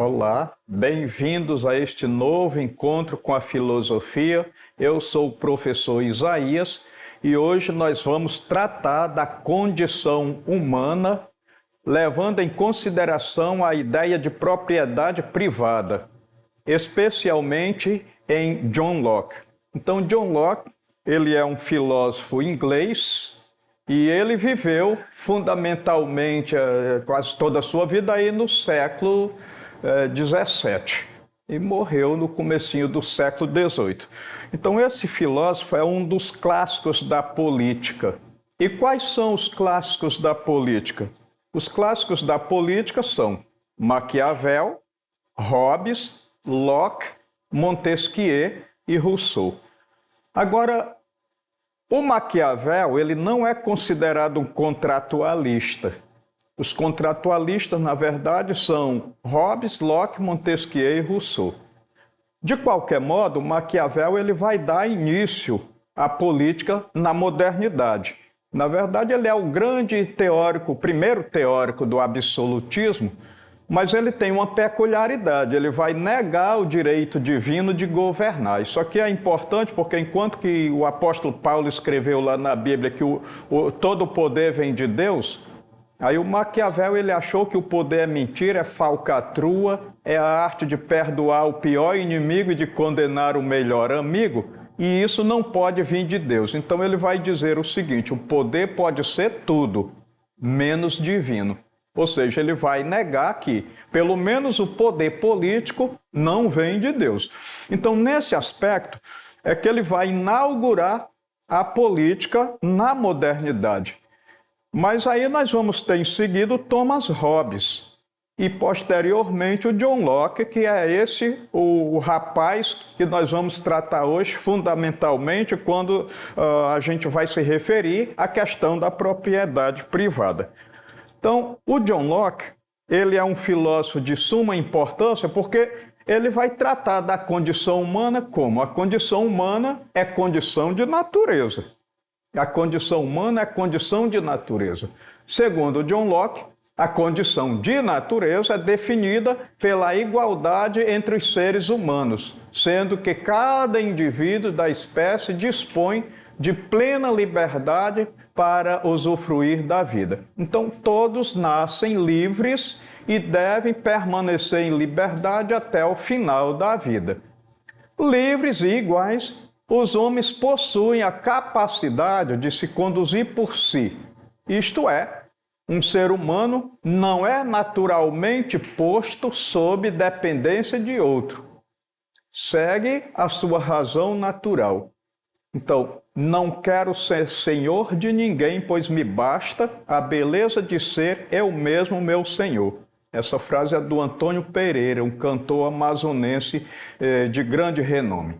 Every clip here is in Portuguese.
Olá, bem-vindos a este novo encontro com a filosofia. Eu sou o professor Isaías e hoje nós vamos tratar da condição humana, levando em consideração a ideia de propriedade privada, especialmente em John Locke. Então, John Locke, ele é um filósofo inglês e ele viveu fundamentalmente quase toda a sua vida aí no século 17 e morreu no comecinho do século 18. Então esse filósofo é um dos clássicos da política. E quais são os clássicos da política? Os clássicos da política são Maquiavel, Hobbes, Locke, Montesquieu e Rousseau. Agora, o Maquiavel ele não é considerado um contratualista. Os contratualistas, na verdade, são Hobbes, Locke, Montesquieu e Rousseau. De qualquer modo, Maquiavel ele vai dar início à política na modernidade. Na verdade, ele é o grande teórico, o primeiro teórico do absolutismo, mas ele tem uma peculiaridade, ele vai negar o direito divino de governar. Isso aqui é importante porque enquanto que o apóstolo Paulo escreveu lá na Bíblia que todo o poder vem de Deus, aí o Maquiavel ele achou que o poder é mentira, é falcatrua, é a arte de perdoar o pior inimigo e de condenar o melhor amigo, e isso não pode vir de Deus. Então ele vai dizer o seguinte: o poder pode ser tudo, menos divino. Ou seja, ele vai negar que, pelo menos, o poder político não vem de Deus. Então, nesse aspecto, é que ele vai inaugurar a política na modernidade. Mas aí nós vamos ter em seguida o Thomas Hobbes e posteriormente o John Locke, que é esse o rapaz que nós vamos tratar hoje fundamentalmente quando a gente vai se referir à questão da propriedade privada. Então, o John Locke, ele é um filósofo de suma importância porque ele vai tratar da condição humana como a condição humana é condição de natureza. A condição humana é condição de natureza. Segundo John Locke, a condição de natureza é definida pela igualdade entre os seres humanos, sendo que cada indivíduo da espécie dispõe de plena liberdade para usufruir da vida. Então, todos nascem livres e devem permanecer em liberdade até o final da vida. Livres e iguais, os homens possuem a capacidade de se conduzir por si. Isto é, um ser humano não é naturalmente posto sob dependência de outro. Segue a sua razão natural. Então, não quero ser senhor de ninguém, pois me basta a beleza de ser eu mesmo meu senhor. Essa frase é do Antônio Pereira, um cantor amazonense de grande renome.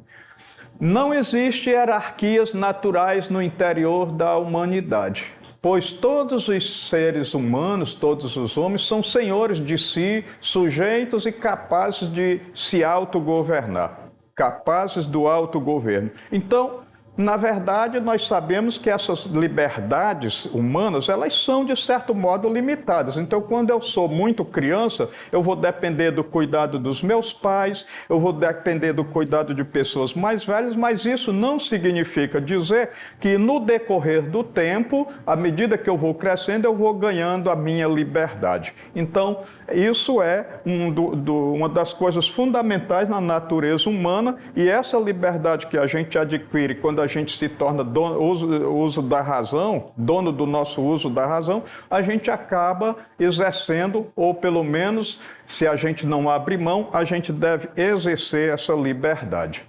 Não existem hierarquias naturais no interior da humanidade, pois todos os seres humanos, todos os homens, são senhores de si, sujeitos e capazes de se autogovernar, capazes do autogoverno. Então, na verdade, nós sabemos que essas liberdades humanas, elas são, de certo modo, limitadas. Então, quando eu sou muito criança, eu vou depender do cuidado dos meus pais, eu vou depender do cuidado de pessoas mais velhas, mas isso não significa dizer que, no decorrer do tempo, à medida que eu vou crescendo, eu vou ganhando a minha liberdade. Então, isso é uma das coisas fundamentais na natureza humana, e essa liberdade que a gente adquire quando a gente se torna uso da razão, dono do nosso uso da razão, a gente acaba exercendo, ou pelo menos, se a gente não abre mão, a gente deve exercer essa liberdade.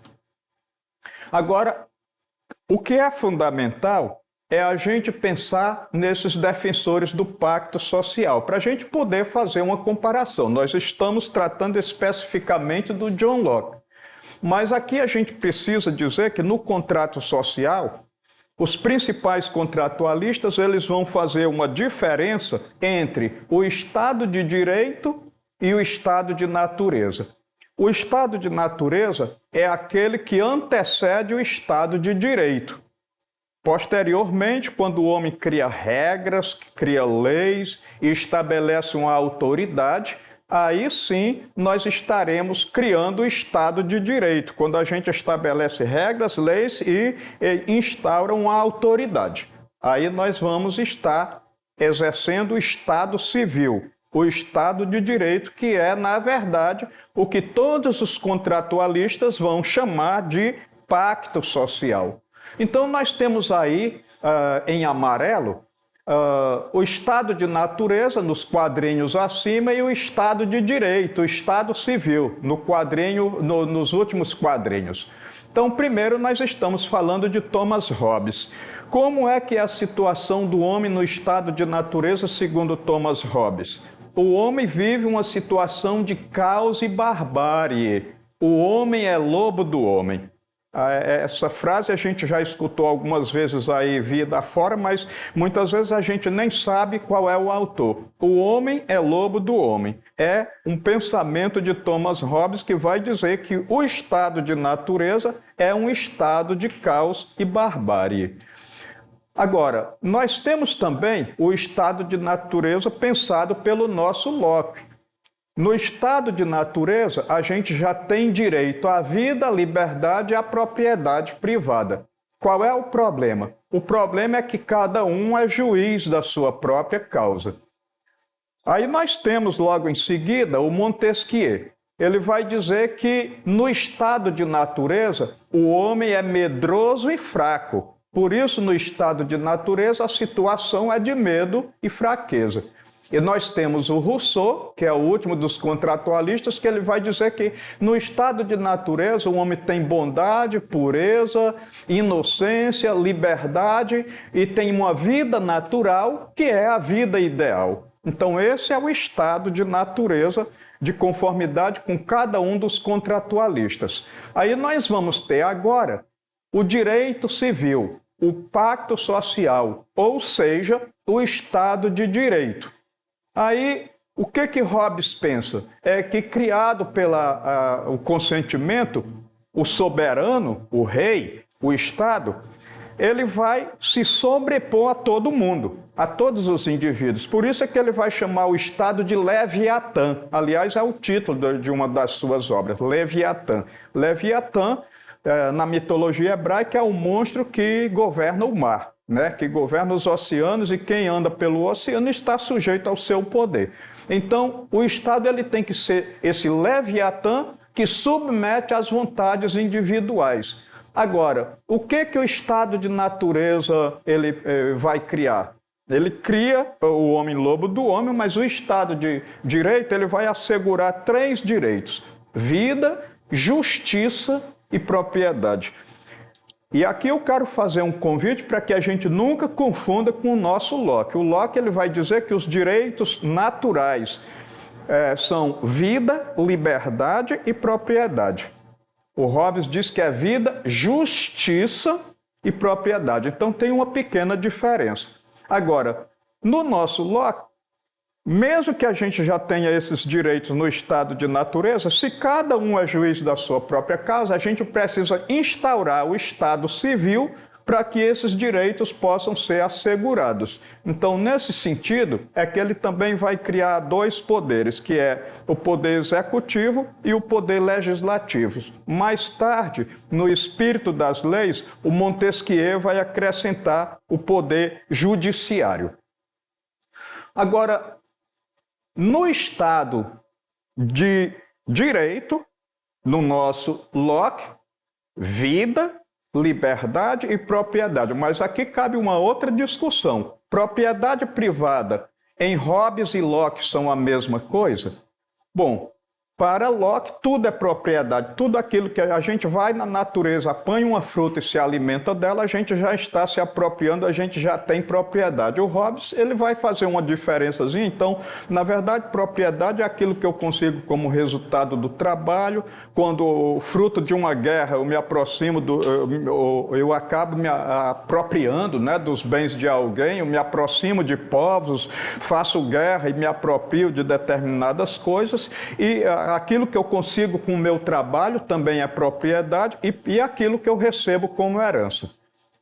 Agora, o que é fundamental é a gente pensar nesses defensores do pacto social, para a gente poder fazer uma comparação. Nós estamos tratando especificamente do John Locke. Mas aqui a gente precisa dizer que no contrato social, os principais contratualistas eles vão fazer uma diferença entre o Estado de Direito e o Estado de Natureza. O Estado de Natureza é aquele que antecede o Estado de Direito. Posteriormente, quando o homem cria regras, cria leis e estabelece uma autoridade, aí sim nós estaremos criando o Estado de Direito, quando a gente estabelece regras, leis e instaura uma autoridade. Aí nós vamos estar exercendo o Estado civil, o Estado de Direito, que é, na verdade, o que todos os contratualistas vão chamar de pacto social. Então, nós temos aí, em amarelo, o Estado de natureza, nos quadrinhos acima, e o Estado de Direito, o Estado civil, no quadrinho, nos últimos quadrinhos. Então, primeiro, nós estamos falando de Thomas Hobbes. Como é que é a situação do homem no estado de natureza, segundo Thomas Hobbes? O homem vive uma situação de caos e barbárie. O homem é lobo do homem. Essa frase a gente já escutou algumas vezes aí vida fora, mas muitas vezes a gente nem sabe qual é o autor. O homem é lobo do homem. É um pensamento de Thomas Hobbes que vai dizer que o estado de natureza é um estado de caos e barbárie. Agora, nós temos também o estado de natureza pensado pelo nosso Locke. No estado de natureza, a gente já tem direito à vida, à liberdade e à propriedade privada. Qual é o problema? O problema é que cada um é juiz da sua própria causa. Aí nós temos logo em seguida o Montesquieu. Ele vai dizer que no estado de natureza, o homem é medroso e fraco. Por isso, no estado de natureza, a situação é de medo e fraqueza. E nós temos o Rousseau, que é o último dos contratualistas, que ele vai dizer que no estado de natureza o homem tem bondade, pureza, inocência, liberdade e tem uma vida natural, que é a vida ideal. Então esse é o estado de natureza de conformidade com cada um dos contratualistas. Aí nós vamos ter agora o direito civil, o pacto social, ou seja, o Estado de Direito. Aí, o que Hobbes pensa? É que, criado pelo consentimento, o soberano, o rei, o Estado, ele vai se sobrepor a todo mundo, a todos os indivíduos. Por isso é que ele vai chamar o Estado de Leviatã. Aliás, é o título de uma das suas obras, Leviatã. Leviatã, na mitologia hebraica, é o monstro que governa o mar, né? Que governa os oceanos, e quem anda pelo oceano está sujeito ao seu poder. Então, o Estado ele tem que ser esse Leviatã que submete às vontades individuais. Agora, o que o Estado de natureza ele vai criar? Ele cria o homem-lobo do homem, mas o Estado de Direito ele vai assegurar 3 direitos: vida, justiça e propriedade. E aqui eu quero fazer um convite para que a gente nunca confunda com o nosso Locke. O Locke ele vai dizer que os direitos naturais são vida, liberdade e propriedade. O Hobbes diz que é vida, justiça e propriedade. Então tem uma pequena diferença. Agora, no nosso Locke, mesmo que a gente já tenha esses direitos no estado de natureza, se cada um é juiz da sua própria causa, a gente precisa instaurar o Estado civil para que esses direitos possam ser assegurados. Então, nesse sentido, é que ele também vai criar 2 poderes, que é o poder executivo e o poder legislativo. Mais tarde, no espírito das leis, o Montesquieu vai acrescentar o poder judiciário. Agora, no Estado de Direito, no nosso Locke, vida, liberdade e propriedade. Mas aqui cabe uma outra discussão. Propriedade privada em Hobbes e Locke são a mesma coisa? Bom, para Locke tudo é propriedade. Tudo aquilo que a gente vai na natureza, apanha uma fruta e se alimenta dela, a gente já está se apropriando, a gente já tem propriedade. O Hobbes ele vai fazer uma diferençazinha. Então, na verdade, propriedade é aquilo que eu consigo como resultado do trabalho. Quando fruto de uma guerra eu me aproximo, eu acabo me apropriando, né, dos bens de alguém, eu me aproximo de povos, faço guerra e me aproprio de determinadas coisas, e aquilo que eu consigo com o meu trabalho também é propriedade, e aquilo que eu recebo como herança.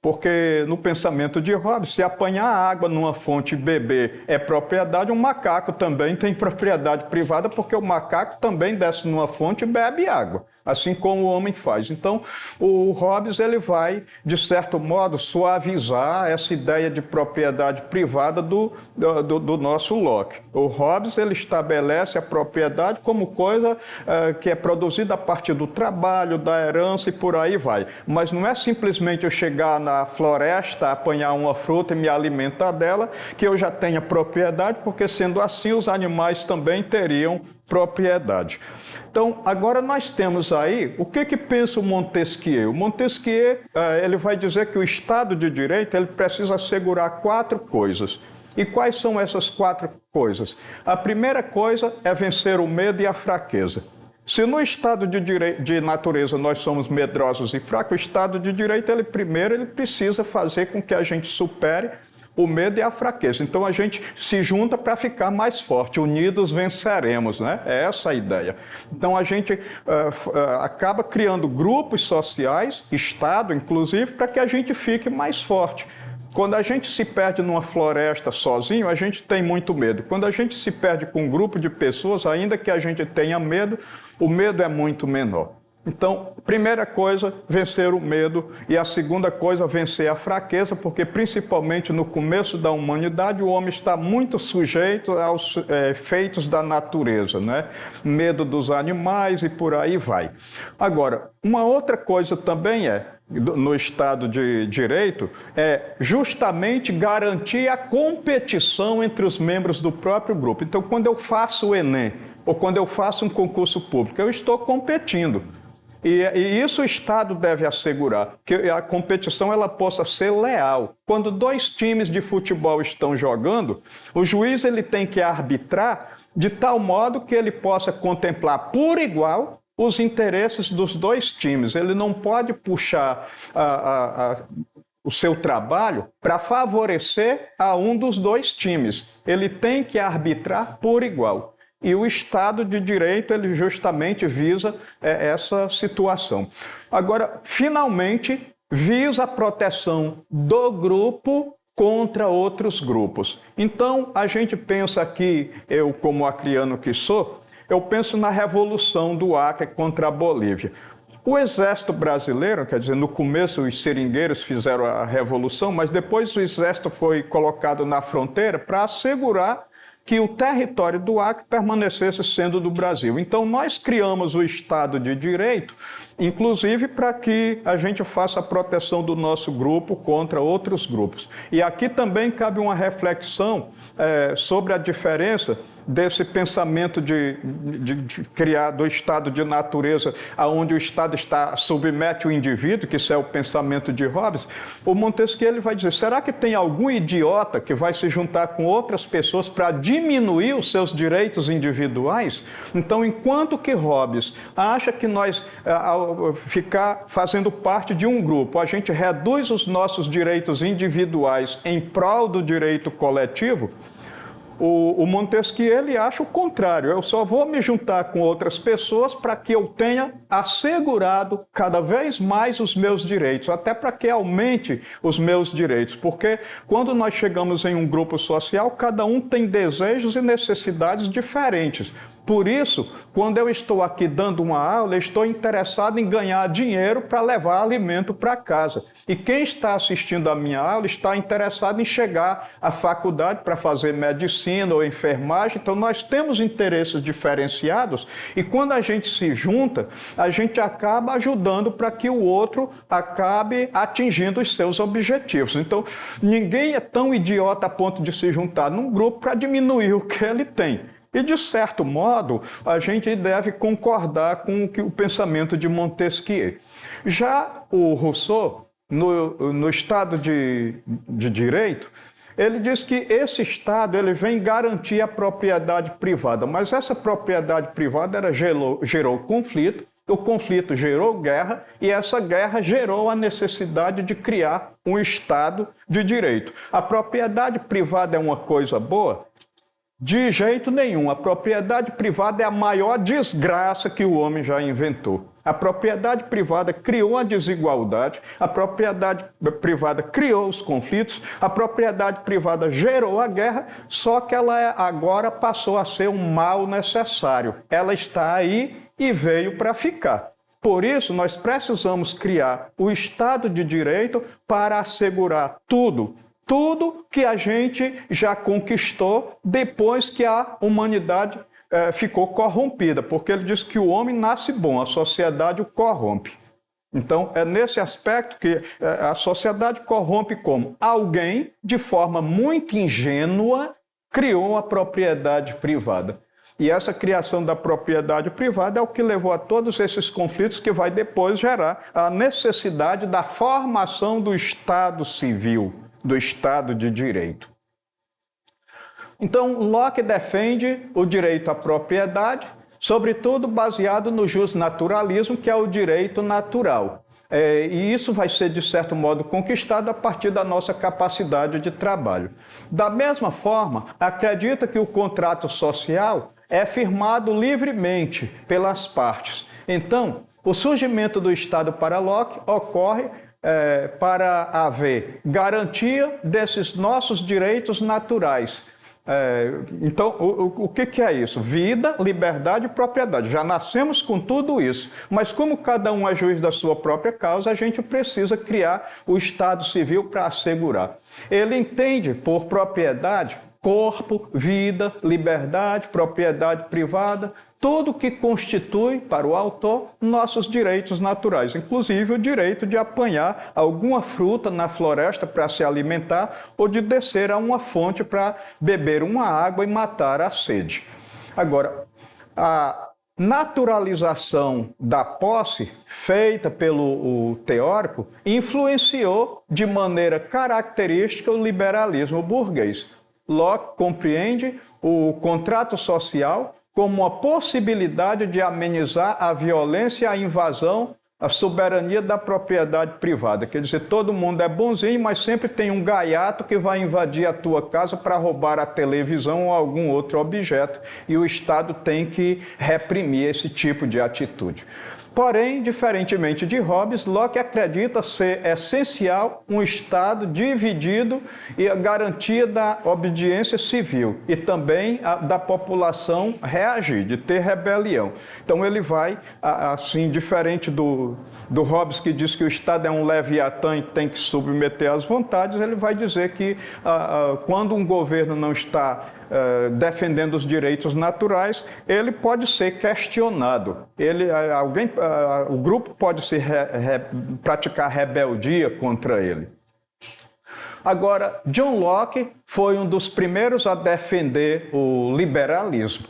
Porque no pensamento de Hobbes, se apanhar água numa fonte e beber é propriedade, um macaco também tem propriedade privada, porque o macaco também desce numa fonte e bebe água, assim como o homem faz. Então, o Hobbes ele vai, de certo modo, suavizar essa ideia de propriedade privada do nosso Locke. O Hobbes ele estabelece a propriedade como coisa que é produzida a partir do trabalho, da herança e por aí vai. Mas não é simplesmente eu chegar na floresta, apanhar uma fruta e me alimentar dela, que eu já tenha propriedade, porque sendo assim os animais também teriam propriedade. Então, agora nós temos aí, o que pensa o Montesquieu? O Montesquieu ele vai dizer que o Estado de Direito ele precisa assegurar 4 coisas. E quais são essas 4 coisas? A primeira coisa é vencer o medo e a fraqueza. Se no Estado de natureza nós somos medrosos e fracos, o Estado de Direito, ele precisa fazer com que a gente supere o medo e a fraqueza. Então a gente se junta para ficar mais forte. Unidos venceremos, né? É essa a ideia. Então a gente acaba criando grupos sociais, Estado inclusive, para que a gente fique mais forte. Quando a gente se perde numa floresta sozinho, a gente tem muito medo. Quando a gente se perde com um grupo de pessoas, ainda que a gente tenha medo, o medo é muito menor. Então, primeira coisa, vencer o medo. E a segunda coisa, vencer a fraqueza, porque principalmente no começo da humanidade, o homem está muito sujeito aos efeitos da natureza, né? Medo dos animais e por aí vai. Agora, uma outra coisa também no Estado de Direito, é justamente garantir a competição entre os membros do próprio grupo. Então, quando eu faço o Enem, ou quando eu faço um concurso público, eu estou competindo. E isso o Estado deve assegurar, que a competição ela possa ser leal. Quando 2 times de futebol estão jogando, o juiz ele tem que arbitrar de tal modo que ele possa contemplar por igual os interesses dos 2 times. Ele não pode puxar o seu trabalho para favorecer a um dos 2 times. Ele tem que arbitrar por igual. E o Estado de Direito, ele justamente visa essa situação. Agora, finalmente, visa a proteção do grupo contra outros grupos. Então, a gente pensa aqui, eu como acriano que sou, eu penso na Revolução do Acre contra a Bolívia. O exército brasileiro, quer dizer, no começo os seringueiros fizeram a revolução, mas depois o exército foi colocado na fronteira para assegurar que o território do Acre permanecesse sendo do Brasil. Então, nós criamos o Estado de Direito, inclusive para que a gente faça a proteção do nosso grupo contra outros grupos. E aqui também cabe uma reflexão sobre a diferença desse pensamento de criar do estado de natureza, onde o Estado submete o indivíduo, que isso é o pensamento de Hobbes. O Montesquieu ele vai dizer, será que tem algum idiota que vai se juntar com outras pessoas para diminuir os seus direitos individuais? Então, enquanto que Hobbes acha que nós, ao ficar fazendo parte de um grupo, a gente reduz os nossos direitos individuais em prol do direito coletivo, o Montesquieu ele acha o contrário. Eu só vou me juntar com outras pessoas para que eu tenha assegurado cada vez mais os meus direitos, até para que aumente os meus direitos. Porque quando nós chegamos em um grupo social, cada um tem desejos e necessidades diferentes. Por isso, quando eu estou aqui dando uma aula, eu estou interessado em ganhar dinheiro para levar alimento para casa. E quem está assistindo a minha aula está interessado em chegar à faculdade para fazer medicina ou enfermagem. Então, nós temos interesses diferenciados e quando a gente se junta, a gente acaba ajudando para que o outro acabe atingindo os seus objetivos. Então, ninguém é tão idiota a ponto de se juntar num grupo para diminuir o que ele tem. E, de certo modo, a gente deve concordar com o pensamento de Montesquieu. Já o Rousseau, no Estado de Direito, ele diz que esse Estado ele vem garantir a propriedade privada, mas essa propriedade privada gerou conflito, o conflito gerou guerra e essa guerra gerou a necessidade de criar um Estado de Direito. A propriedade privada é uma coisa boa? De jeito nenhum. A propriedade privada é a maior desgraça que o homem já inventou. A propriedade privada criou a desigualdade, a propriedade privada criou os conflitos, a propriedade privada gerou a guerra, só que ela agora passou a ser um mal necessário. Ela está aí e veio para ficar. Por isso, nós precisamos criar o Estado de Direito para assegurar tudo que a gente já conquistou depois que a humanidade ficou corrompida, porque ele diz que o homem nasce bom, a sociedade o corrompe. Então, é nesse aspecto que a sociedade corrompe como alguém, de forma muito ingênua, criou a propriedade privada. E essa criação da propriedade privada é o que levou a todos esses conflitos que vai depois gerar a necessidade da formação do Estado civil, do Estado de Direito. Então, Locke defende o direito à propriedade, sobretudo baseado no justnaturalismo, que é o direito natural. E isso vai ser, de certo modo, conquistado a partir da nossa capacidade de trabalho. Da mesma forma, acredita que o contrato social é firmado livremente pelas partes. Então, o surgimento do Estado para Locke ocorre para haver garantia desses nossos direitos naturais. Então, o que é isso? Vida, liberdade e propriedade. Já nascemos com tudo isso. Mas como cada um é juiz da sua própria causa, a gente precisa criar o Estado civil para assegurar. Ele entende por propriedade corpo, vida, liberdade, propriedade privada, tudo que constitui, para o autor, nossos direitos naturais, inclusive o direito de apanhar alguma fruta na floresta para se alimentar ou de descer a uma fonte para beber uma água e matar a sede. Agora, a naturalização da posse, feita pelo teórico, influenciou de maneira característica o liberalismo burguês. Locke compreende o contrato social como uma possibilidade de amenizar a violência, a invasão, a soberania da propriedade privada. Quer dizer, todo mundo é bonzinho, mas sempre tem um gaiato que vai invadir a tua casa para roubar a televisão ou algum outro objeto, e o Estado tem que reprimir esse tipo de atitude. Porém, diferentemente de Hobbes, Locke acredita ser essencial um Estado dividido e a garantia da obediência civil e também da população reagir, de ter rebelião. Então ele vai, assim, diferente do Hobbes, que diz que o Estado é um leviatã e tem que submeter às vontades, ele vai dizer que quando um governo não está defendendo os direitos naturais, ele pode ser questionado. O grupo pode praticar rebeldia contra ele. Agora, John Locke foi um dos primeiros a defender o liberalismo.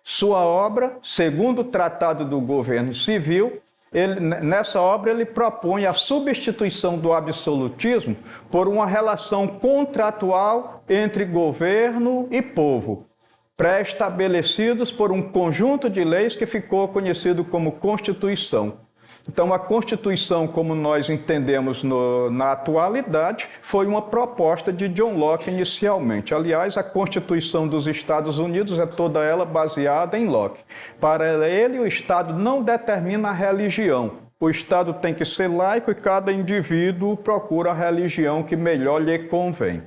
Sua obra, segundo o Tratado do Governo Civil, nessa obra ele propõe a substituição do absolutismo por uma relação contratual entre governo e povo, pré-estabelecidos por um conjunto de leis que ficou conhecido como Constituição. Então, a Constituição, como nós entendemos na atualidade, foi uma proposta de John Locke inicialmente. Aliás, a Constituição dos Estados Unidos é toda ela baseada em Locke. Para ele, o Estado não determina a religião. O Estado tem que ser laico e cada indivíduo procura a religião que melhor lhe convém.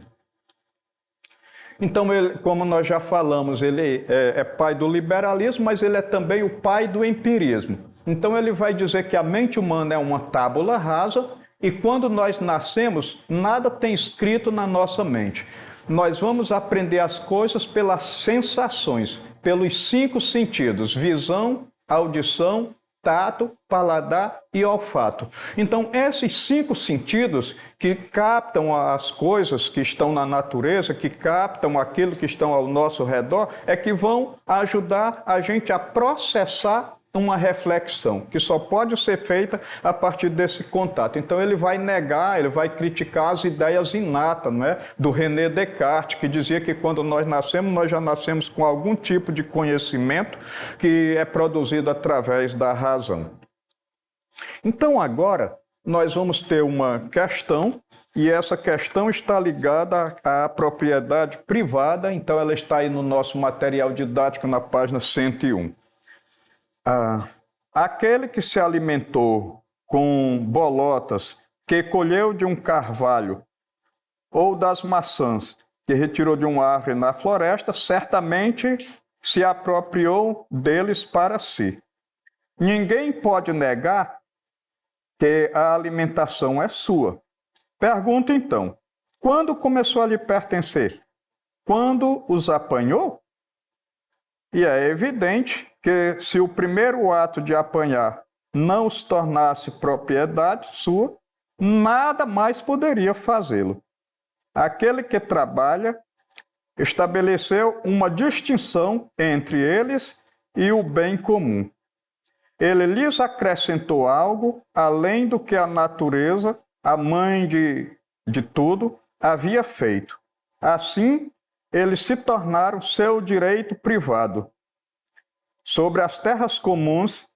Então, como nós já falamos, ele é pai do liberalismo, mas ele é também o pai do empirismo. Então ele vai dizer que a mente humana é uma tábula rasa e quando nós nascemos, nada tem escrito na nossa mente. Nós vamos aprender as coisas pelas sensações, pelos 5 sentidos: visão, audição, tato, paladar e olfato. Então, esses 5 sentidos que captam as coisas que estão na natureza, que captam aquilo que estão ao nosso redor, é que vão ajudar a gente a processar uma reflexão, que só pode ser feita a partir desse contato. Então ele vai negar, ele vai criticar as ideias inatas, não é? Do René Descartes, que dizia que quando nós nascemos, nós já nascemos com algum tipo de conhecimento que é produzido através da razão. Então agora nós vamos ter uma questão e essa questão está ligada à propriedade privada, então ela está aí no nosso material didático na página 101. Aquele que se alimentou com bolotas que colheu de um carvalho ou das maçãs que retirou de uma árvore na floresta, certamente se apropriou deles para si. Ninguém pode negar que a alimentação é sua. Pergunto então, quando começou a lhe pertencer? Quando os apanhou? E é evidente que se o primeiro ato de apanhar não se tornasse propriedade sua, nada mais poderia fazê-lo. Aquele que trabalha estabeleceu uma distinção entre eles e o bem comum. Ele lhes acrescentou algo além do que a natureza, a mãe de tudo, havia feito. Assim, eles se tornaram seu direito privado. Sobre as terras comuns,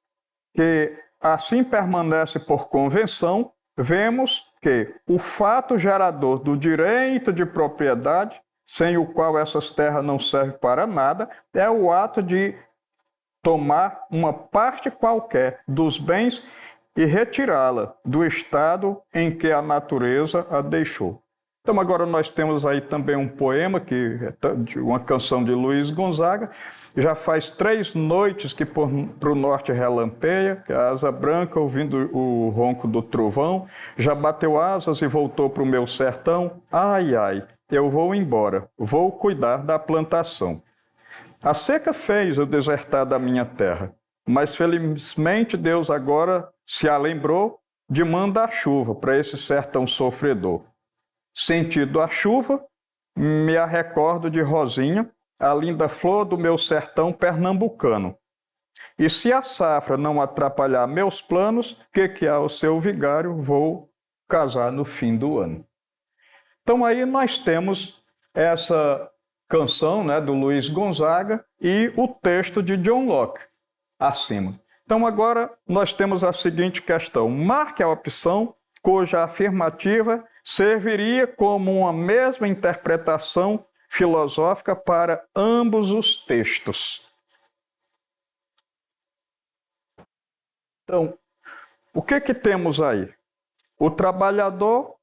que assim permanece por convenção, vemos que o fato gerador do direito de propriedade, sem o qual essas terras não servem para nada, é o ato de tomar uma parte qualquer dos bens e retirá-la do estado em que a natureza a deixou. Então agora nós temos aí também um poema, uma canção de Luiz Gonzaga. Já faz 3 noites que para o norte relampeia, que a asa branca ouvindo o ronco do trovão, já bateu asas e voltou para o meu sertão. Ai, ai, eu vou embora, vou cuidar da plantação. A seca fez eu desertar da minha terra, mas felizmente Deus agora se lembrou de mandar chuva para esse sertão sofredor. Sentido a chuva, me recordo de Rosinha, a linda flor do meu sertão pernambucano. E se a safra não atrapalhar meus planos, que há o seu vigário, vou casar no fim do ano. Então aí nós temos essa canção, né, do Luiz Gonzaga e o texto de John Locke acima. Então agora nós temos a seguinte questão: marque a opção cuja afirmativa serviria como uma mesma interpretação filosófica para ambos os textos. Então, o que temos aí? O trabalhador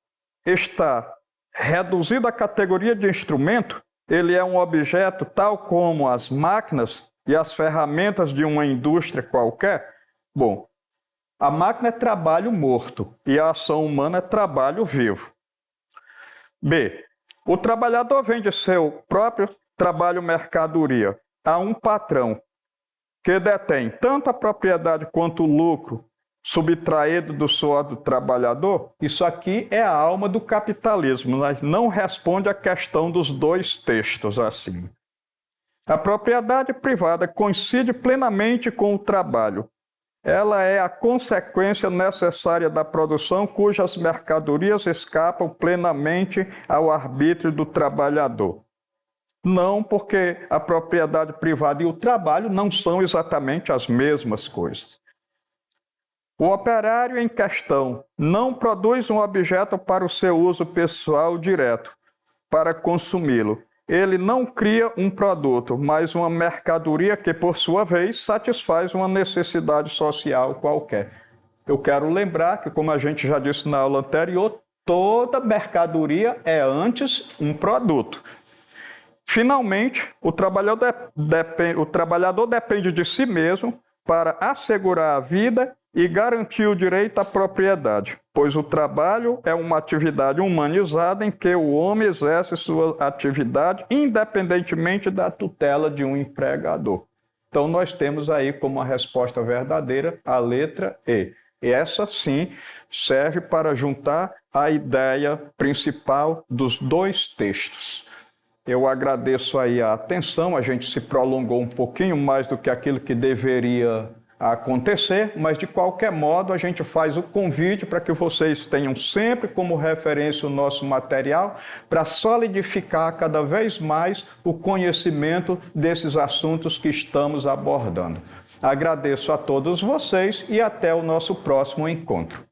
está reduzido à categoria de instrumento, ele é um objeto tal como as máquinas e as ferramentas de uma indústria qualquer? Bom, a máquina é trabalho morto e a ação humana é trabalho vivo. B. O trabalhador vende seu próprio trabalho mercadoria a um patrão que detém tanto a propriedade quanto o lucro subtraído do suor do trabalhador. Isso aqui é a alma do capitalismo, mas não responde à questão dos 2 textos acima. A propriedade privada coincide plenamente com o trabalho. Ela é a consequência necessária da produção cujas mercadorias escapam plenamente ao arbítrio do trabalhador. Não porque a propriedade privada e o trabalho não são exatamente as mesmas coisas. O operário em questão não produz um objeto para o seu uso pessoal direto, para consumi-lo. Ele não cria um produto, mas uma mercadoria que, por sua vez, satisfaz uma necessidade social qualquer. Eu quero lembrar que, como a gente já disse na aula anterior, toda mercadoria é antes um produto. Finalmente, o trabalhador depende de si mesmo para assegurar a vida e garantir o direito à propriedade, pois o trabalho é uma atividade humanizada em que o homem exerce sua atividade independentemente da tutela de um empregador. Então, nós temos aí como a resposta verdadeira a letra E. E essa, sim, serve para juntar a ideia principal dos 2 textos. Eu agradeço aí a atenção, a gente se prolongou um pouquinho mais do que aquilo que deveria acontecer, mas de qualquer modo a gente faz o convite para que vocês tenham sempre como referência o nosso material para solidificar cada vez mais o conhecimento desses assuntos que estamos abordando. Agradeço a todos vocês e até o nosso próximo encontro.